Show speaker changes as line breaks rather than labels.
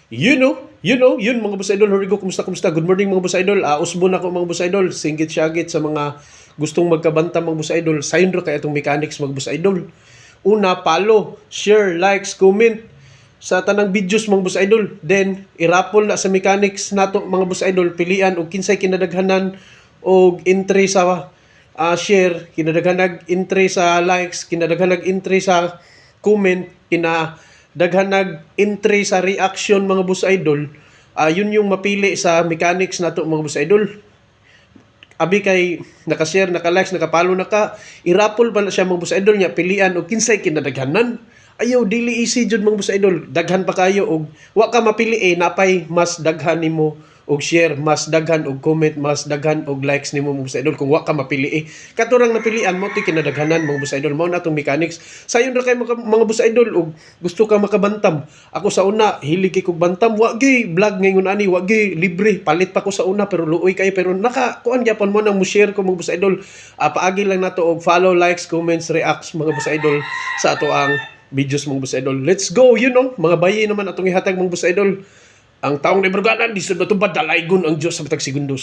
Yun mga boss idol, Horigo, kumusta? Good morning mga boss idol. Usbon ako mga boss idol, singgit syagit sa mga gustong magkabanta mga boss idol. Sayon ra kay atong mechanics mga boss idol. Una, follow, share, likes, comment sa tanang videos mga boss idol. Then irapol na sa mechanics nato mga boss idol, pilian og kinsay kinadaghanan og entry sa share, kinadaghanag entry sa likes, kinadaghanag entry sa comment, kinadaghanag entry sa reaction mga boss idol. Yun yung mapili sa mechanics nato mga boss idol. Abi kay naka-share, naka-likes, naka-follow irapol pa na siya mga boss idol niya, pilian og kinsay kinadaghanan. Ayaw dili easy jud mga boss idol, daghan pa kayo og wa ka mapili napay mas daghan nimo og share, mas daghan og comment, mas daghan og likes nimo mga boss idol kung wa ka mapili. Katurang napilian mo ti kinadaghanan mga boss idol, mao na tong mechanics. Sayon ra kay mga boss idol og gusto ka makabantam. Ako sa una hilig kay kog bantam, wa gyud vlog ngayon ani, wa gyud libre, palit pa ko sa una pero luoy kay, pero naka kuan gyapon mo nang mo share ko mga boss idol. Paagi lang nato og follow, likes, comments, reacts mga boss idol sa ato ang videos mga boss idol. Let's go, mga bayi naman atong ihatag mga boss idol. Ang taong librganan, di sa batubad, dalaygon ang Diyos sa matag segundos.